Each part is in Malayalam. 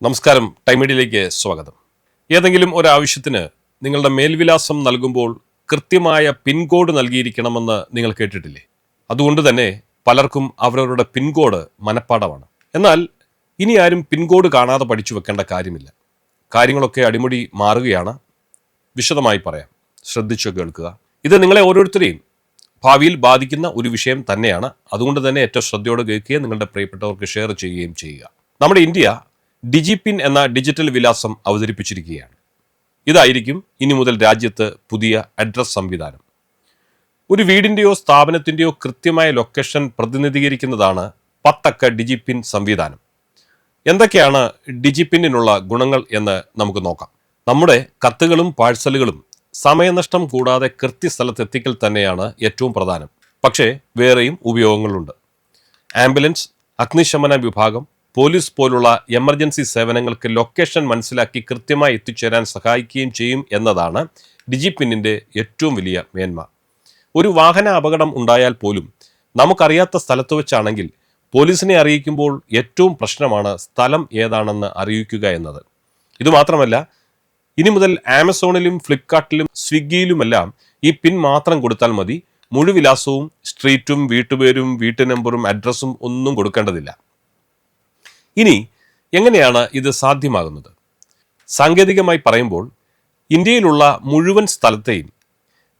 നമസ്കാരം, ടൈം മീഡിയയിലേക്ക് സ്വാഗതം. ഏതെങ്കിലും ഒരു ആവശ്യത്തിന് നിങ്ങളുടെ മേൽവിലാസം നൽകുമ്പോൾ കൃത്യമായ പിൻകോഡ് നൽകിയിരിക്കണമെന്ന് നിങ്ങൾ കേട്ടിട്ടില്ലേ? അതുകൊണ്ട് തന്നെ പലർക്കും അവരവരുടെ പിൻകോഡ് മനഃപ്പാടമാണ്. എന്നാൽ ഇനി ആരും പിൻകോഡ് കാണാതെ പഠിച്ചു വെക്കേണ്ട കാര്യമില്ല. കാര്യങ്ങളൊക്കെ അടിമുടി മാറുകയാണ്. വിശദമായി പറയാം, ശ്രദ്ധിച്ചു കേൾക്കുക. ഇത് നിങ്ങളെ ഓരോരുത്തരെയും ഭാവിയിൽ ബാധിക്കുന്ന ഒരു വിഷയം തന്നെയാണ്. അതുകൊണ്ട് തന്നെ ഏറ്റവും ശ്രദ്ധയോടെ കേൾക്കുകയും നിങ്ങളുടെ പ്രിയപ്പെട്ടവർക്ക് ഷെയർ ചെയ്യുകയും ചെയ്യുക. നമ്മുടെ ഇന്ത്യ ഡിജിപിൻ എന്ന ഡിജിറ്റൽ വിലാസം അവതരിപ്പിച്ചിരിക്കുകയാണ്. ഇതായിരിക്കും ഇനി മുതൽ രാജ്യത്ത് പുതിയ അഡ്രസ് സംവിധാനം. ഒരു വീടിൻ്റെയോ സ്ഥാപനത്തിൻ്റെയോ കൃത്യമായ ലൊക്കേഷൻ പ്രതിനിധീകരിക്കുന്നതാണ് 10 അക്ക ഡിജിപിൻ സംവിധാനം. എന്തൊക്കെയാണ് ഡിജിപിന്നിനുള്ള ഗുണങ്ങൾ എന്ന് നമുക്ക് നോക്കാം. നമ്മുടെ കത്തുകളും പാഴ്സലുകളും സമയനഷ്ടം കൂടാതെ കൃത്യസ്ഥലത്തെത്തിക്കൽ തന്നെയാണ് ഏറ്റവും പ്രധാനം. പക്ഷേ വേറെയും ഉപയോഗങ്ങളുണ്ട്. ആംബുലൻസ്, അഗ്നിശമന വിഭാഗം, പോലീസ് പോലുള്ള എമർജൻസി സേവനങ്ങൾക്ക് ലൊക്കേഷൻ മനസ്സിലാക്കി കൃത്യമായി എത്തിച്ചേരാൻ സഹായിക്കുകയും ചെയ്യും എന്നതാണ് ഡിജിപിന്നിൻ്റെ ഏറ്റവും വലിയ മേന്മ. ഒരു വാഹന അപകടം ഉണ്ടായാൽ പോലും നമുക്കറിയാത്ത സ്ഥലത്ത് വെച്ചാണെങ്കിൽ പോലീസിനെ അറിയിക്കുമ്പോൾ ഏറ്റവും പ്രശ്നമാണ് സ്ഥലം ഏതാണെന്ന് അറിയിക്കുക എന്നത്. ഇതുമാത്രമല്ല, ഇനി മുതൽ ആമസോണിലും ഫ്ലിപ്കാർട്ടിലും സ്വിഗ്ഗിയിലുമെല്ലാം ഈ പിൻ മാത്രം കൊടുത്താൽ മതി. മുഴുവിലാസവും സ്ട്രീറ്റും വീട്ടുപേരും വീട്ടു നമ്പറും അഡ്രസ്സും ഒന്നും കൊടുക്കേണ്ടതില്ല. ഇനി എങ്ങനെയാണ് ഇത് സാധ്യമാകുന്നത്? സാങ്കേതികമായി പറയുമ്പോൾ ഇന്ത്യയിലുള്ള മുഴുവൻ സ്ഥലത്തെയും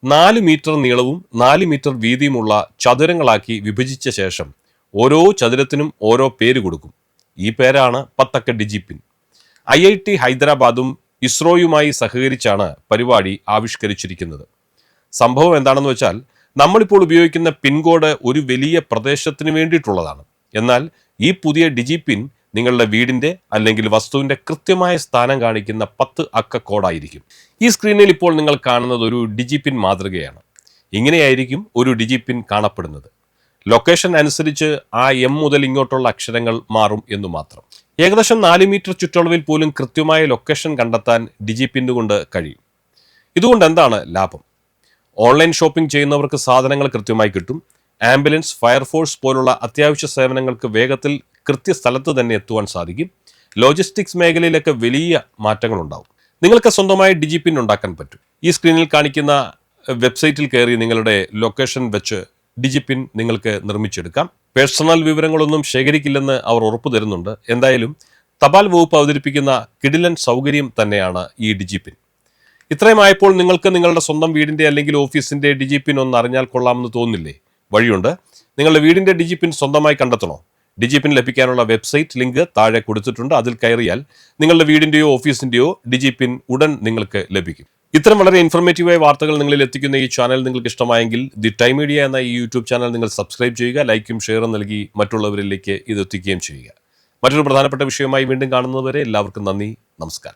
4 മീറ്റർ നീളവും 4 മീറ്റർ വീതിയുമുള്ള ചതുരങ്ങളാക്കി വിഭജിച്ച ശേഷം ഓരോ ചതുരത്തിനും ഓരോ പേര് കൊടുക്കും. ഈ പേരാണ് 10 അക്ക ഡിജിപിൻ. IIT ഹൈദരാബാദും ഇസ്രോയുമായി സഹകരിച്ചാണ് പരിപാടി ആവിഷ്കരിച്ചിരിക്കുന്നത്. സംഭവം എന്താണെന്ന് വെച്ചാൽ, നമ്മളിപ്പോൾ ഉപയോഗിക്കുന്ന പിൻകോഡ് ഒരു വലിയ പ്രദേശത്തിന് വേണ്ടിയിട്ടുള്ളതാണ്. എന്നാൽ ഈ പുതിയ ഡിജിപിൻ നിങ്ങളുടെ വീടിൻ്റെ അല്ലെങ്കിൽ വസ്തുവിൻ്റെ കൃത്യമായ സ്ഥാനം കാണിക്കുന്ന 10 അക്ക കോഡായിരിക്കും. ഈ സ്ക്രീനിൽ ഇപ്പോൾ നിങ്ങൾ കാണുന്നത് ഒരു ഡിജിപിൻ മാതൃകയാണ്. ഇങ്ങനെയായിരിക്കും ഒരു ഡിജിപിൻ കാണപ്പെടുന്നത്. ലൊക്കേഷൻ അനുസരിച്ച് ആ M മുതൽ ഇങ്ങോട്ടുള്ള അക്ഷരങ്ങൾ മാറും എന്നു മാത്രം. ഏകദേശം 4 മീറ്റർ ചുറ്റളവിൽ പോലും കൃത്യമായ ലൊക്കേഷൻ കണ്ടെത്താൻ ഡിജിപിൻ കൊണ്ട് കഴിയും. ഇതുകൊണ്ട് എന്താണ് ലാഭം? ഓൺലൈൻ ഷോപ്പിംഗ് ചെയ്യുന്നവർക്ക് സാധനങ്ങൾ കൃത്യമായി കിട്ടും. ആംബുലൻസ്, ഫയർഫോഴ്സ് പോലുള്ള അത്യാവശ്യ സേവനങ്ങൾക്ക് വേഗത്തിൽ കൃത്യസ്ഥലത്ത് തന്നെ എത്തുവാൻ സാധിക്കും. ലോജിസ്റ്റിക്സ് മേഖലയിലൊക്കെ വലിയ മാറ്റങ്ങളുണ്ടാവും. നിങ്ങൾക്ക് സ്വന്തമായി ഡിജിപിൻ ഉണ്ടാക്കാൻ പറ്റും. ഈ സ്ക്രീനിൽ കാണിക്കുന്ന വെബ്സൈറ്റിൽ കയറി നിങ്ങളുടെ ലൊക്കേഷൻ വെച്ച് ഡിജിപിൻ നിങ്ങൾക്ക് നിർമ്മിച്ചെടുക്കാം. പേഴ്സണൽ വിവരങ്ങളൊന്നും ശേഖരിക്കില്ലെന്ന് അവർ ഉറപ്പു തരുന്നുണ്ട്. എന്തായാലും തപാൽ വകുപ്പ് അവതരിപ്പിക്കുന്ന കിടിലൻ സൗകര്യം തന്നെയാണ് ഈ ഡിജിപിൻ. ഇത്രയുമായപ്പോൾ നിങ്ങൾക്ക് നിങ്ങളുടെ സ്വന്തം വീടിൻ്റെ അല്ലെങ്കിൽ ഓഫീസിൻ്റെ ഡിജിപിൻ ഒന്ന് അറിഞ്ഞാൽ കൊള്ളാമെന്ന് തോന്നുന്നില്ലേ? വഴിയുണ്ട്. നിങ്ങളുടെ വീടിൻ്റെ ഡിജിപിൻ സ്വന്തമായി കണ്ടെത്തണോ? ഡിജിപിൻ ലഭിക്കാനുള്ള വെബ്സൈറ്റ് ലിങ്ക് താഴെ കൊടുത്തിട്ടുണ്ട്. അതിൽ കയറിയാൽ നിങ്ങളുടെ വീടിൻ്റെയോ ഓഫീസിൻ്റെയോ ഡിജിപിൻ ഉടൻ നിങ്ങൾക്ക് ലഭിക്കും. ഇത്തരം വളരെ ഇൻഫോർമേറ്റീവായ വാർത്തകൾ നിങ്ങളിൽ എത്തിക്കുന്ന ഈ ചാനൽ നിങ്ങൾക്ക് ഇഷ്ടമായെങ്കിൽ ദി ടൈം മീഡിയ എന്ന ഈ യൂട്യൂബ് ചാനൽ നിങ്ങൾ സബ്സ്ക്രൈബ് ചെയ്യുക, ലൈക്കും ഷെയറും നൽകി മറ്റുള്ളവരിലേക്ക് ഇത് എത്തിക്കുകയും ചെയ്യുക. മറ്റൊരു പ്രധാനപ്പെട്ട വിഷയമായി വീണ്ടും കാണുന്നതുവരെ എല്ലാവർക്കും നന്ദി, നമസ്കാരം.